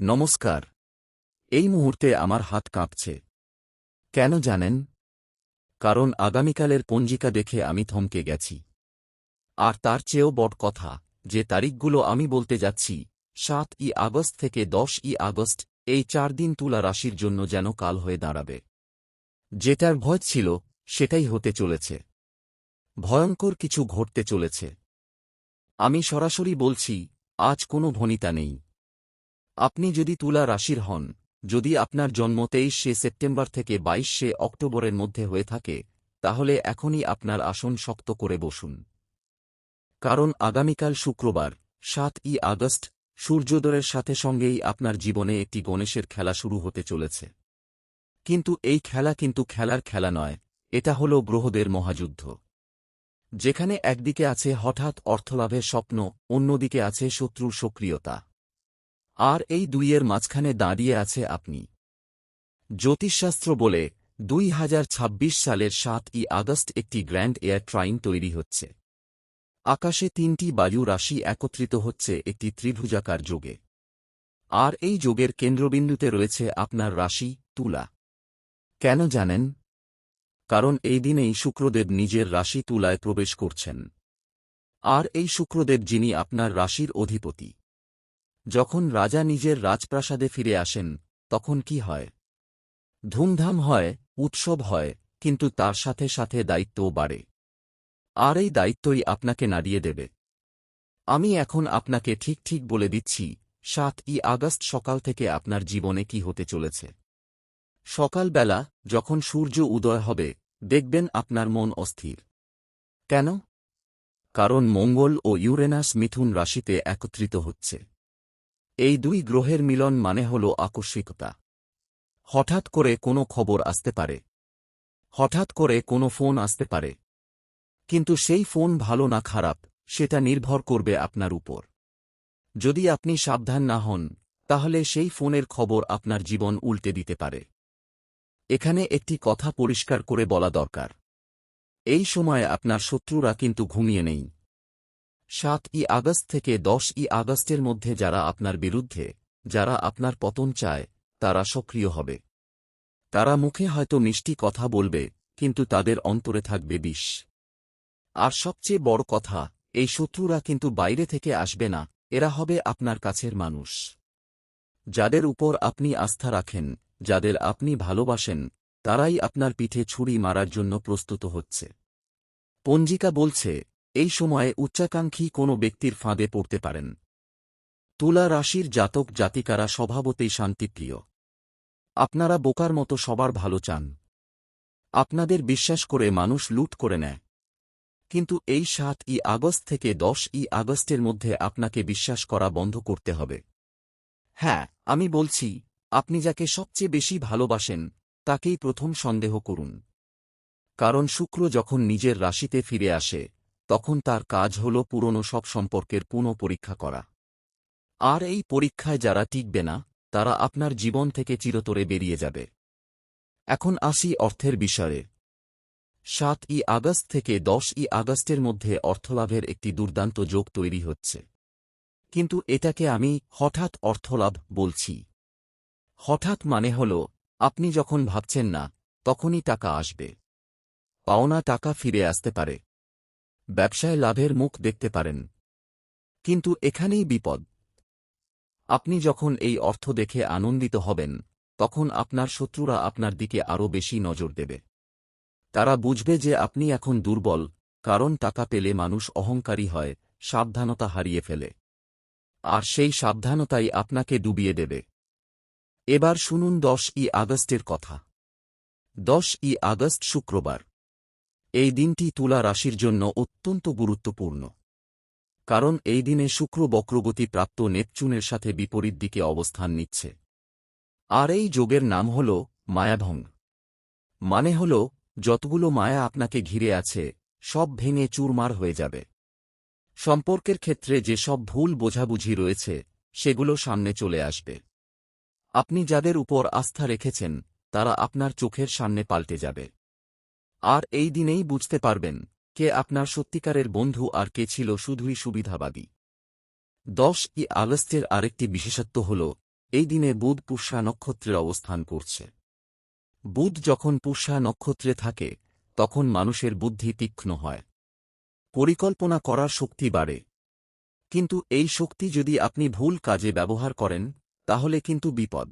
নমস্কার। এই মুহূর্তে আমার হাত কাঁপছে। কেন জানেন? কারণ আগামীকালের পঞ্জিকা দেখে আমি থমকে গেছি। আর তার চেয়েও বড় কথা, যে তারিখগুলো আমি বলতে যাচ্ছি, ৭ই আগস্ট থেকে ১০ই আগস্ট, এই ৪ দিন তুলা রাশির জন্য যেন কাল হয়ে দাঁড়াবে। যেটার ভয় ছিল, সেটাই হতে চলেছে। ভয়ঙ্কর কিছু ঘটতে চলেছে। আমি সরাসরি বলছি, আজ কোনো ভনিতা নেই। আপনি যদি তুলা রাশির হন, যদি আপনার জন্ম ২৩শে সেপ্টেম্বর থেকে ২২শে অক্টোবরের মধ্যে হয়ে থাকে, তাহলে এখনই আপনার আসন শক্ত করে বসুন। কারণ আগামীকাল শুক্রবার, ৭ই আগস্ট, সূর্যোদয়ের সাথে সঙ্গেই আপনার জীবনে একটি গণেশের খেলা শুরু হতে চলেছে। কিন্তু এই খেলা খেলার খেলা নয়, এটা হল গ্রহদের মহাযুদ্ধ। যেখানে একদিকে আছে হঠাৎ অর্থলাভের স্বপ্ন, অন্যদিকে আছে শত্রুর সক্রিয়তা। আর এই দুইয়ের মাঝখানে দাঁড়িয়ে আছে আপনি। জ্যোতিষশাস্ত্র বলে ২০২৬ সালের ৭ই আগস্ট একটি গ্র্যান্ড এয়ার ট্রাইন তৈরি হচ্ছে। আকাশে ৩টি বায়ু রাশি একত্রিত হচ্ছে একটি ত্রিভুজাকার যোগে। আর এই যোগের কেন্দ্রবিন্দুতে রয়েছে আপনার রাশি তুলা। কেন জানেন? কারণ এই দিনেই শুক্রদেব নিজের রাশি তুলায় প্রবেশ করছেন। আর এই শুক্রদেব যিনি আপনার রাশির অধিপতি। যখন রাজা নিজের রাজপ্রাসাদে ফিরে আসেন, তখন কি হয়? ধুমধাম হয়, উৎসব হয়, কিন্তু তার সাথে সাথে দায়িত্বও বাড়ে। আর এই দায়িত্বই আপনাকে নাড়িয়ে দেবে। আমি এখন আপনাকে ঠিক বলে দিচ্ছি, ৭ই আগস্ট সকাল থেকে আপনার জীবনে কি হতে চলেছে। সকালবেলা, যখন সূর্য উদয় হবে, দেখবেন আপনার মন অস্থির। কেন? কারণ মঙ্গল ও ইউরেনাস মিথুন রাশিতে একত্রিত হচ্ছে। এই দুই গ্রহের মিলন মানে হল আকস্মিকতা। হঠাৎ করে কোনো খবর আসতে পারে। হঠাৎ করে কোনো ফোন আসতে পারে। কিন্তু সেই ফোন ভালো না খারাপ, সেটা নির্ভর করবে আপনার উপর। যদি আপনি সাবধান না হন, তাহলে সেই ফোনের খবর আপনার জীবন উল্টে দিতে পারে। এখানে একটি কথা পরিষ্কার করে বলা দরকার। এই সময়ে আপনার শত্রুরা কিন্তু ঘুমিয়ে নেই। ৭ই আগস্ট থেকে ১০ই আগস্টের মধ্যে যারা আপনার বিরুদ্ধে, যারা আপনার পতন চায়, তারা সক্রিয় হবে। তারা মুখে হয়তো মিষ্টি কথা বলবে, কিন্তু তাদের অন্তরে থাকবে বিষ। আর সবচেয়ে বড় কথা, এই শত্রুরা কিন্তু বাইরে থেকে আসবে না, এরা হবে আপনার কাছের মানুষ। যাদের উপর আপনি আস্থা রাখেন, যাদের আপনি ভালোবাসেন, তারাই আপনার পিঠে ছুরি মারার জন্য প্রস্তুত হচ্ছে। পঞ্জিকা বলছে, এই সময়ে উচ্চাকাঙ্ক্ষী কোনো ব্যক্তির ফাঁদে পড়তে পারেন। তুলা রাশির জাতক জাতিকারা স্বভাবতেই শান্তিপ্রিয়। আপনারা বোকার মতো সবার ভালো চান। আপনাদের বিশ্বাস করে মানুষ লুট করে নেয়। কিন্তু এই ৭ই আগস্ট থেকে ১০ই আগস্টের মধ্যে আপনাকে বিশ্বাস করা বন্ধ করতে হবে। হ্যাঁ, আমি বলছি, আপনি যাকে সবচেয়ে বেশি ভালোবাসেন, তাকেই প্রথম সন্দেহ করুন। কারণ শুক্র যখন নিজের রাশিতে ফিরে আসে, তখন তার কাজ হল পুরনো সব সম্পর্কের পুনঃপরীক্ষা করা। আর এই পরীক্ষায় যারা টিকবে না, তারা আপনার জীবন থেকে চিরতরে বেরিয়ে যাবে। এখন আসি অর্থের বিষয়ে। ৭ই আগস্ট থেকে ১০ই আগস্টের মধ্যে অর্থলাভের একটি দুর্দান্ত যোগ তৈরি হচ্ছে। কিন্তু এটাকে আমি হঠাৎ অর্থলাভ বলছি। হঠাৎ মানে হল, আপনি যখন ভাবছেন না, তখনই টাকা আসবে। পাওনা টাকা ফিরে আসতে পারে। ব্যবসায় লাভের মুখ দেখতে পারেন। কিন্তু এখানেই বিপদ। আপনি যখন এই অর্থ দেখে আনন্দিত হবেন, তখন আপনার শত্রুরা আপনার দিকে আরও বেশি নজর দেবে। তারা বুঝবে যে আপনি এখন দুর্বল, কারণ টাকা পেলে মানুষ অহংকারী হয়, সাবধানতা হারিয়ে ফেলে। আর সেই সাবধানতাই আপনাকে ডুবিয়ে দেবে। এবার শুনুন ১০ই আগস্টের কথা। ১০ই আগস্ট শুক্রবার। এই দিনটি তুলা রাশির জন্য অত্যন্ত গুরুত্বপূর্ণ। কারণ এই দিনে শুক্র বক্রগতি প্রাপ্ত নেপচুনের সাথে বিপরীত দিকে অবস্থান নিচ্ছে। আর এই যোগের নাম হল মায়াভঙ্গ। মানে হল, যতগুলো মায়া আপনাকে ঘিরে আছে, সব ভেঙে চুরমার হয়ে যাবে। সম্পর্কের ক্ষেত্রে যেসব ভুল বোঝাবুঝি রয়েছে, সেগুলো সামনে চলে আসবে। আপনি যাদের উপর আস্থা রেখেছেন, তারা আপনার চোখের সামনে পাল্টে যাবে। আর এই দিনেই বুঝতে পারবেন, কে আপনার সত্যিকারের বন্ধু আর কে ছিল শুধুই সুবিধাবাদী। ১০ই আগস্টের আরেকটি বিশেষত্ব হল, এই দিনে বুধ পুষ্যা নক্ষত্রে অবস্থান করছে। বুধ যখন পুষ্যা নক্ষত্রে থাকে তখন মানুষের বুদ্ধি তীক্ষ্ণ হয়, পরিকল্পনা করার শক্তি বাড়ে। কিন্তু এই শক্তি যদি আপনি ভুল কাজে ব্যবহার করেন তাহলে কিন্তু বিপদ।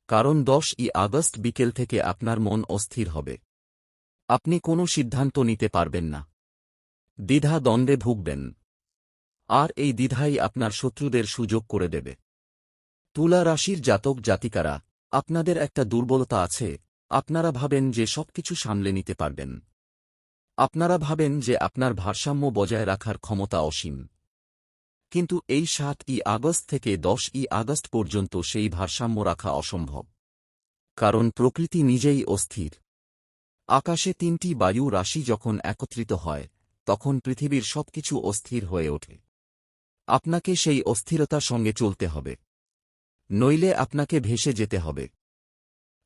কারণ 10ই আগস্ট বিকেল থেকে আপনার মন অস্থির হবে, আপনি কোনো সিদ্ধান্ত নিতে পারবেন না, দ্বিধা দ্বন্দ্বে ভুগবেন, আর এই দ্বিধাই আপনার শত্রুদের সুযোগ করে দেবে। তুলা রাশির জাতক জাতিকারা, আপনাদের একটা দুর্বলতা আছে, আপনারা ভাবেন যে সবকিছু সামলে নিতে পারবেন। আপনারা ভাবেন যে আপনার ভারসাম্য বজায় রাখার ক্ষমতা অসীম। কিন্তু এই 7ই আগস্ট থেকে 10ই আগস্ট পর্যন্ত সেই ভারসাম্য রাখা অসম্ভব। কারণ প্রকৃতি নিজেই অস্থির। আকাশে 3টি বায়ু রাশি যখন একত্রিত হয় তখন পৃথিবীর সবকিছু অস্থির হয়ে ওঠে। আপনাকে সেই অস্থিরতার সঙ্গে চলতে হবে, নইলে আপনাকে ভেসে যেতে হবে।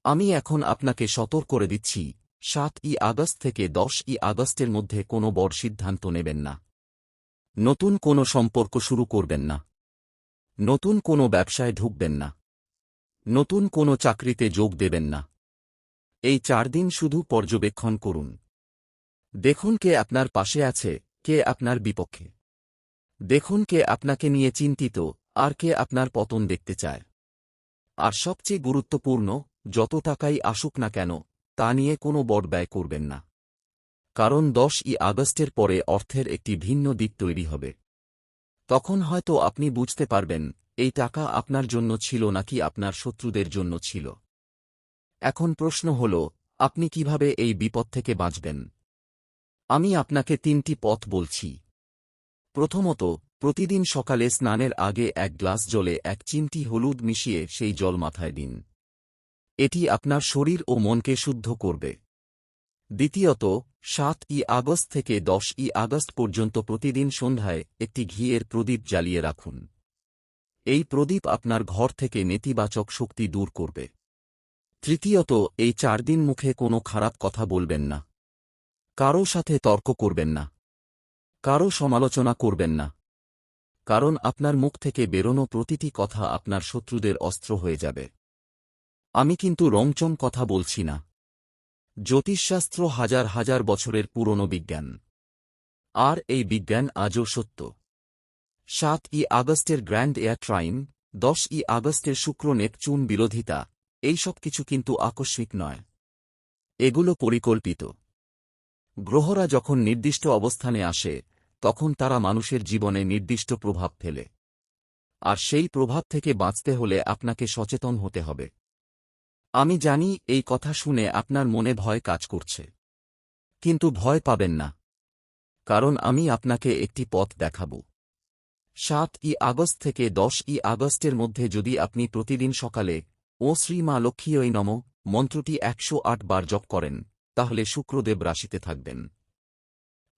আমি এখন আপনাকে সতর্ক করে দিচ্ছি, 7ই আগস্ট থেকে 10ই আগস্টের মধ্যে কোনো বড় সিদ্ধান্ত নেবেন না। নতুন কোনো সম্পর্ক শুরু করবেন না, নতুন কোনো ব্যবসায় ঢুকবেন না, নতুন কোনো চাকরিতে যোগ দেবেন না। এই 4 দিন শুধু পর্যবেক্ষণ করুন। দেখুন কে আপনার পাশে আছে, কে আপনার বিপক্ষে। দেখুন কে আপনাকে নিয়ে চিন্তিত, আর কে আপনার পতন দেখতে চায়। আর সবচেয়ে গুরুত্বপূর্ণ, যত টাকাই আসুক না কেন তা নিয়ে কোনো বড় ব্যয় করবেন না। কারণ 10ই আগস্টের পরে অর্থের একটি ভিন্ন দিক তৈরি হবে। তখন হয়তো আপনি বুঝতে পারবেন এই টাকা আপনার জন্য ছিল নাকি আপনার শত্রুদের জন্য ছিল। এখন প্রশ্ন হল, আপনি কিভাবে এই বিপদ থেকে বাঁচবেন? আমি আপনাকে 3টি পথ বলছি। প্রথমত, প্রতিদিন সকালে স্নানের আগে 1 গ্লাস জলে 1 চিমটি হলুদ মিশিয়ে সেই জল মাথায় দিন। এটি আপনার শরীর ও মনকে শুদ্ধ করবে। দ্বিতীয়ত, 7ই আগস্ট থেকে 10ই আগস্ট পর্যন্ত প্রতিদিন সন্ধ্যায় একটি ঘিয়ের প্রদীপ জ্বালিয়ে রাখুন। এই প্রদীপ আপনার ঘর থেকে নেতিবাচক শক্তি দূর করবে। তৃতীয়ত, এই 4 দিন মুখে কোনো খারাপ কথা বলবেন না, কারও সাথে তর্ক করবেন না, কারও সমালোচনা করবেন না। কারণ আপনার মুখ থেকে বেরোনো প্রতিটি কথা আপনার শত্রুদের অস্ত্র হয়ে যাবে। আমি কিন্তু রংচং কথা বলছি না। জ্যোতিষশাস্ত্র হাজার হাজার বছরের পুরনো বিজ্ঞান, আর এই বিজ্ঞান আজও সত্য। 7ই আগস্টের গ্র্যান্ড এয়ার ট্রাইন, 10ই আগস্টের শুক্র নেপচুন বিরোধিতা, এই সব কিছু কিন্তু আকস্মিক নয়, এগুলো পরিকল্পিত। গ্রহরা যখন নির্দিষ্ট অবস্থানে আসে তখন তারা মানুষের জীবনে নির্দিষ্ট প্রভাব ফেলে। আর সেই প্রভাব থেকে বাঁচতে হলে আপনাকে সচেতন হতে হবে। আমি জানি এই কথা শুনে আপনার মনে ভয় কাজ করছে, কিন্তু ভয় পাবেন না, কারণ আমি আপনাকে একটি পথ দেখাব। 7ই আগস্ট থেকে 10ই আগস্টের মধ্যে যদি আপনি প্রতিদিন সকালে ও শ্রী মা লক্ষ্মীই নমঃ মন্ত্রটি 108 বার জপ করেন তাহলে শুক্রদেব রাশিতে থাকবেন।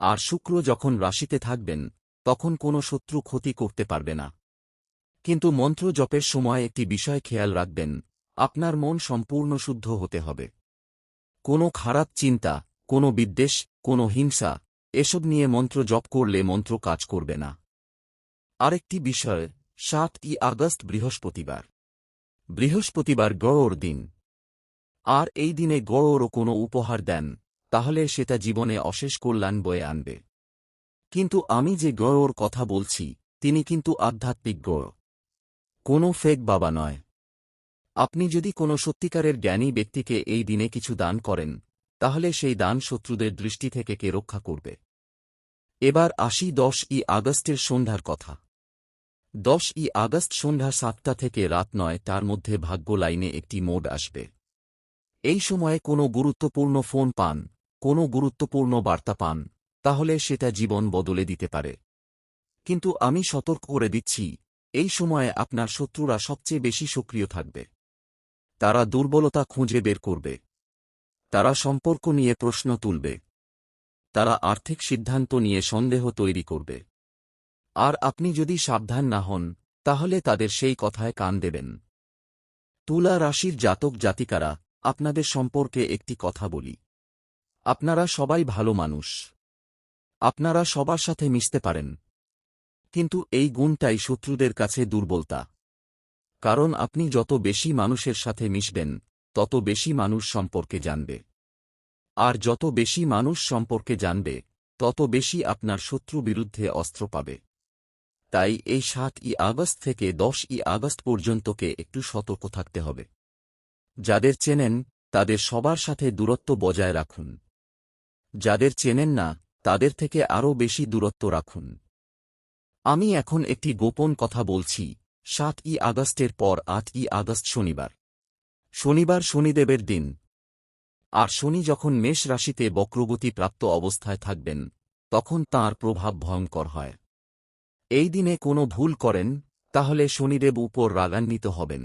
আর শুক্র যখন রাশিতে থাকবেন তখন কোনো শত্রু ক্ষতি করতে পারবে না। কিন্তু মন্ত্র জপের সময় একটি বিষয় খেয়াল রাখবেন, আপনার মন সম্পূর্ণ শুদ্ধ হতে হবে। কোনো খারাপ চিন্তা, কোনো বিদ্বেষ, কোনো হিংসা, এসব নিয়ে মন্ত্র জপ করলে মন্ত্র কাজ করবে না। আরেকটি বিষয়, 7ই আগস্ট বৃহস্পতিবার। বৃহস্পতিবার গ্রহর দিন। আর এই দিনে গ্রহরও কোনো উপহার দেন তাহলে সেটা জীবনে অশেষ কল্যাণ বয়ে আনবে। কিন্তু আমি যে গ্রহর কথা বলছি তিনি কিন্তু আধ্যাত্মিক গ্রহ, কোনো ফেক বাবা নয়। আপনি যদি কোনো সত্যিকারের জ্ঞানী ব্যক্তিকে এই দিনে কিছু দান করেন তাহলে সেই দান শত্রুদের দৃষ্টি থেকে কে রক্ষা করবে। এবার আসি 10ই আগস্টের সন্ধ্যার কথা। 10ই আগস্ট সন্ধ্যা 7টা থেকে রাত 9টার মধ্যে ভাগ্য লাইনে একটি মোড আসবে। এই সময়ে কোনো গুরুত্বপূর্ণ ফোন পান, কোনো গুরুত্বপূর্ণ বার্তা পান, তাহলে সেটা জীবন বদলে দিতে পারে। কিন্তু আমি সতর্ক করে দিচ্ছি, এই সময়ে আপনার শত্রুরা সবচেয়ে বেশি সক্রিয় থাকবে। তারা দুর্বলতা খুঁজে বের করবে, তারা সম্পর্ক নিয়ে প্রশ্ন তুলবে, তারা আর্থিক সিদ্ধান্ত নিয়ে সন্দেহ তৈরি করবে। আর আপনি যদি সাবধান না হন তাহলে তাদের সেই কথায় কান দেবেন। তুলা রাশির জাতক জাতিকারা, আপনাদের সম্পর্কে একটি কথা বলি। আপনারা সবাই ভালো মানুষ, আপনারা সবার সাথে মিশতে পারেন, কিন্তু এই গুণটাই শত্রুদের কাছে দুর্বলতা। কারণ আপনি যত বেশি মানুষের সাথে মিশবেন তত বেশি মানুষ সম্পর্কে জানবে। আর যত বেশি মানুষ সম্পর্কে জানবে তত বেশি আপনার শত্রু বিরুদ্ধে অস্ত্র পাবে। তাই এই 7ই আগস্ট থেকে 10ই আগস্ট পর্যন্তকে একটু সতর্ক থাকতে হবে। যাদের চেনেন তাদের সবার সাথে দূরত্ব বজায় রাখুন। যাদের চেনেন না তাদের থেকে আরও বেশি দূরত্ব রাখুন। আমি এখন একটি গোপন কথা বলছি। 7ই আগস্টের পর 8ই আগস্ট শনিবার। শনিবার শনিদেবের দিন। আর শনি যখন মেষ রাশিতে বক্রগতি প্রাপ্ত অবস্থায় থাকবেন তখন তাঁর প্রভাব ভয়ঙ্কর হয়। এই দিনে কোনো ভুল করেন তাহলে শনিদেব উপর রাগান্বিত হবেন।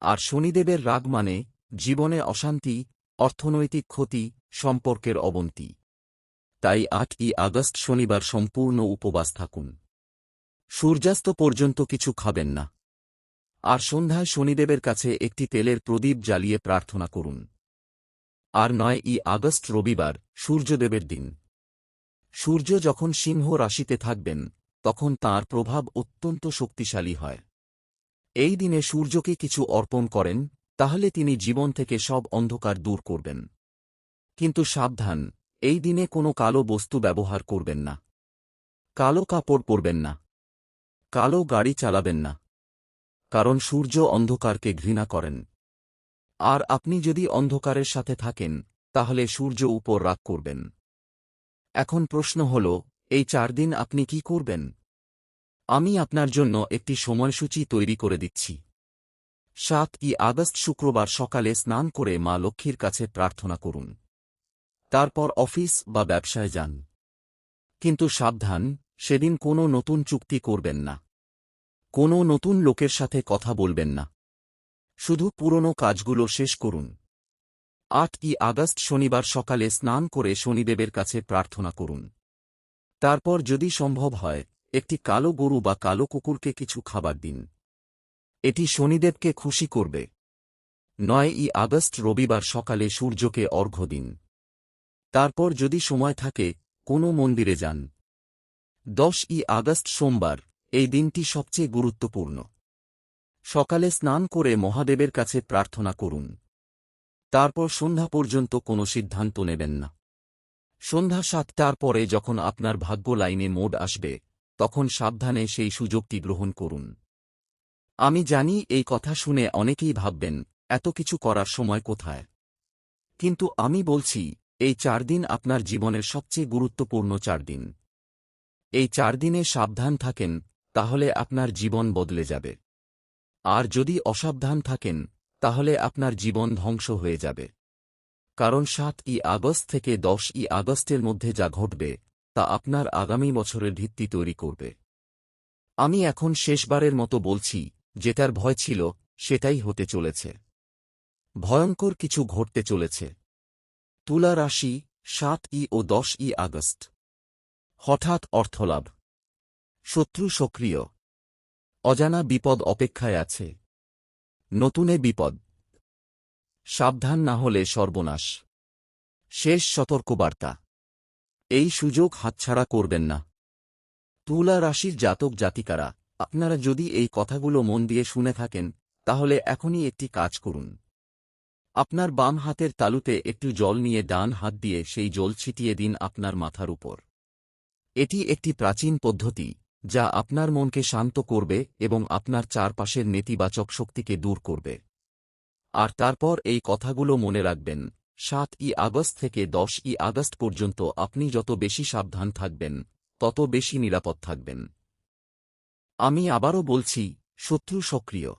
আর শনিদেবের রাগ মানে জীবনে অশান্তি, অর্থনৈতিক ক্ষতি, সম্পর্কের অবনতি। তাই 8ই আগস্ট শনিবার সম্পূর্ণ উপবাস থাকুন। সূর্যাস্ত পর্যন্ত কিছু খাবেন না। আর সন্ধ্যায় শনিদেবের কাছে একটি তেলের প্রদীপ জ্বালিয়ে প্রার্থনা করুন। আর 9ই আগস্ট রবিবার, সূর্যদেবের দিন। সূর্য যখন সিংহ রাশিতে থাকবেন তখন তাঁর প্রভাব অত্যন্ত শক্তিশালী হয়। এই দিনে সূর্যকে কিছু অর্পণ করেন তাহলে তিনি জীবন থেকে সব অন্ধকার দূর করবেন। কিন্তু সাবধান, এই দিনে কোনো কালো বস্তু ব্যবহার করবেন না। কালো কাপড় পরবেন না। কালো গাড়ি চালাবেন না। কারণ সূর্য অন্ধকারকে ঘৃণা করেন। আর আপনি যদি অন্ধকারের সাথে থাকেন তাহলে সূর্য উপর রাগ করবেন। এখন প্রশ্ন হল, এই 4 দিন আপনি কি করবেন? আমি আপনার জন্য একটি সময়সূচি তৈরি করে দিচ্ছি। 7ই আগস্ট শুক্রবার সকালে স্নান করে মা লক্ষ্মীর কাছে প্রার্থনা করুন। তারপর অফিস বা ব্যবসায় যান। কিন্তু সাবধান, সেদিন কোনো নতুন চুক্তি করবেন না। কোনো নতুন লোকের সাথে কথা বলবেন না। শুধু পুরনো কাজগুলো শেষ করুন। 8ই আগস্ট শনিবার সকালে স্নান করে শনিদেবের কাছে প্রার্থনা করুন। তারপর যদি সম্ভব হয় একটি কালো গরু বা কালো কুকুরকে কিছু খাবার দিন। এটি শনিদেবকে খুশি করবে। 9ই আগস্ট রবিবার সকালে সূর্যকে অর্ঘ্য দিন। তারপর যদি সময় থাকে কোনো মন্দিরে যান। 10ই আগস্ট সোমবার, এই দিনটি সবচেয়ে গুরুত্বপূর্ণ। সকালে স্নান করে মহাদেবের কাছে প্রার্থনা করুন। তারপর সন্ধ্যা পর্যন্ত কোনো সিদ্ধান্ত নেবেন না। সন্ধ্যা 7টার পরে যখন আপনার ভাগ্য লাইনে মোড আসবে তখন সাবধানে সেই সুযোগটি গ্রহণ করুন। আমি জানি এই কথা শুনে অনেকেই ভাববেন এত কিছু করার সময় কোথায়। কিন্তু আমি বলছি এই 4 দিন আপনার জীবনের সবচেয়ে গুরুত্বপূর্ণ 4 দিন। এই 4 দিনে সাবধান থাকেন তাহলে আপনার জীবন বদলে যাবে। আর যদি অসাবধান থাকেন তাহলে আপনার জীবন ধ্বংস হয়ে যাবে। কারণ 7ই আগস্ট থেকে 10ই আগস্টের মধ্যে যা ঘটবে তা আপনার আগামী বছরের ভিত্তি তৈরি করবে। আমি এখন শেষবারের মতো বলছি, যেটার ভয় ছিল সেটাই হতে চলেছে। ভয়ঙ্কর কিছু ঘটতে চলেছে। তুলা রাশি, 7ই ও 10ই আগস্ট। হঠাৎ অর্থলাভ। শত্রু সক্রিয়। অজানা বিপদ অপেক্ষায় আছে। নতুনে বিপদ। সাবধান না হলে সর্বনাশ। শেষ সতর্কবার্তা। এই সুযোগ হাতছাড়া করবেন না। তুলা রাশির জাতক জাতিকারা, আপনারা যদি এই কথাগুলো মন দিয়ে শুনে থাকেন তাহলে এখনই একটি কাজ করুন। আপনার বাম হাতের তালুতে একটু জল নিয়ে ডান হাত দিয়ে সেই জল ছিটিয়ে দিন আপনার মাথার উপর। এটি একটি প্রাচীন পদ্ধতি যা আপনার মনকে শান্ত করবে এবং আপনার চারপাশের নেতিবাচক শক্তিকে দূর করবে। আর তারপর এই কথাগুলো মনে রাখবেন, 7ই আগস্ট থেকে 10ই আগস্ট পর্যন্ত আপনি যত বেশি সাবধান থাকবেন তত বেশি নিরাপদ থাকবেন। আমি আবারও বলছি, শত্রু সক্রিয়।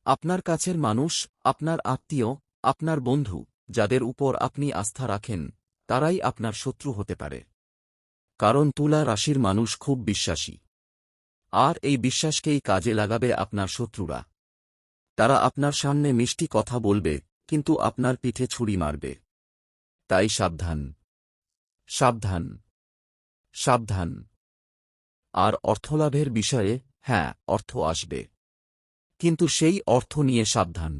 আপনার কাছের মানুষ, আপনার আত্মীয়, আপনার বন্ধু, যাদের উপর আপনি আস্থা রাখেন তারাই আপনার শত্রু হতে পারে। কারণ তুলা রাশির মানুষ খুব বিশ্বাসী। আর এই বিশ্বাসকেই কাজে লাগাবে আপনার শত্রুরা। তারা আপনার সামনে মিষ্টি কথা বলবে কিন্তু আপনার পিঠে ছুরি মারবে। তাই সাবধান, সাবধান, সাবধান। আর অর্থলাভের বিষয়ে, হ্যাঁ, অর্থ আসবে। কিন্তু সেই অর্থ নিয়ে সাবধান।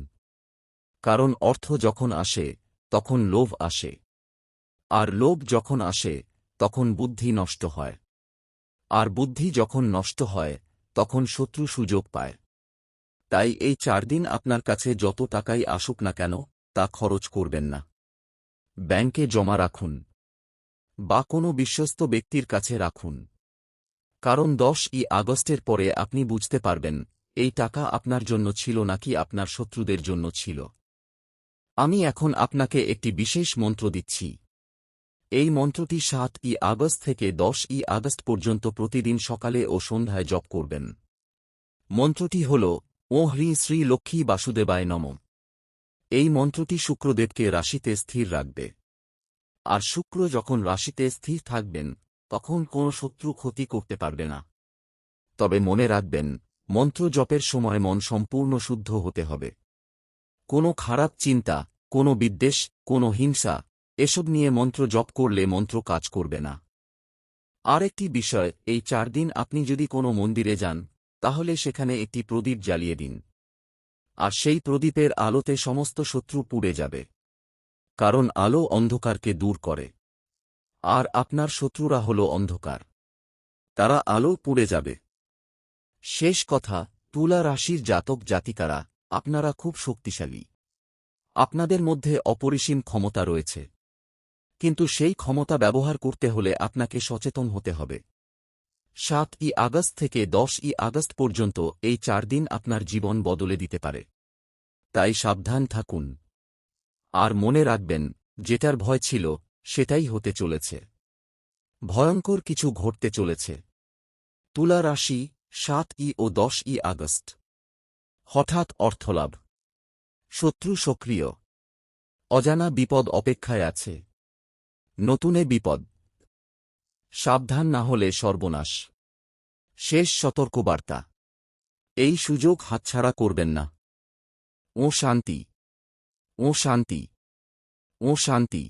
কারণ অর্থ যখন আসে তখন লোভ আসে। আর লোভ যখন আসে তখন বুদ্ধি নষ্ট হয়। আর বুদ্ধি যখন নষ্ট হয় তখন শত্রু সুযোগ পায়। তাই এই 4 দিন আপনার কাছে যত টাকাই আসুক না কেন তা খরচ করবেন না। ব্যাংকে জমা রাখুন বা কোনো বিশ্বস্ত ব্যক্তির কাছে রাখুন। কারণ 10ই আগস্টের পরে আপনি বুঝতে পারবেন এই টাকা আপনার জন্য ছিল নাকি আপনার শত্রুদের জন্য ছিল। আমি এখন আপনাকে একটি বিশেষ মন্ত্র দিচ্ছি। এই মন্ত্রটি 7ই আগস্ট থেকে 10ই আগস্ট পর্যন্ত প্রতিদিন সকালে ও সন্ধ্যায় জপ করবেন। মন্ত্রটি হল ও হ্রি শ্রী লক্ষ্মী বাসুদেবায় নমঃ। এই মন্ত্রটি শুক্রদেবকে রাশিতে স্থির রাখবে। আর শুক্র যখন রাশিতে স্থির থাকবেন তখন কোনো শত্রু ক্ষতি করতে পারবে না। তবে মনে রাখবেন, মন্ত্র জপের সময় মন সম্পূর্ণ শুদ্ধ হতে হবে। কোনো খারাপ চিন্তা, কোনো বিদ্বেষ, কোনো হিংসা এসব নিয়ে মন্ত্র জপ করলে মন্ত্র কাজ করবে না। আর একটি বিষয়, এই 4 দিন আপনি যদি কোনো মন্দিরে যান তাহলে সেখানে একটি প্রদীপ জ্বালিয়ে দিন। আর সেই প্রদীপের আলোতে সমস্ত শত্রু পুড়ে যাবে। কারণ আলো অন্ধকারকে দূর করে। আর আপনার শত্রুরা হল অন্ধকার। তারা আলো পুড়ে যাবে। শেষ কথা, তুলা রাশির জাতক জাতিকারা, আপনারা খুব শক্তিশালী। আপনাদের মধ্যে অপরিসীম ক্ষমতা রয়েছে। কিন্তু সেই ক্ষমতা ব্যবহার করতে হলে আপনাকে সচেতন হতে হবে। 7ই আগস্ট থেকে 10ই আগস্ট পর্যন্ত এই 4 দিন আপনার জীবন বদলে দিতে পারে। তাই সাবধান থাকুন। আর মনে রাখবেন, যেটার ভয় ছিল সেটাই হতে চলেছে। ভয়ঙ্কর কিছু ঘটতে চলেছে। তুলা রাশি, 7ই ও 10ই আগস্ট। হঠাৎ অর্থলাভ। শত্রু সক্রিয়। অজানা বিপদ অপেক্ষায় আছে। নতুনে বিপদ। সাবধান না হলে সর্বনাশ। শেষ সতর্কবার্তা, এই সুযোগ হাতছাড়া করবেন না। ও শান্তি, ও শান্তি, ও শান্তি।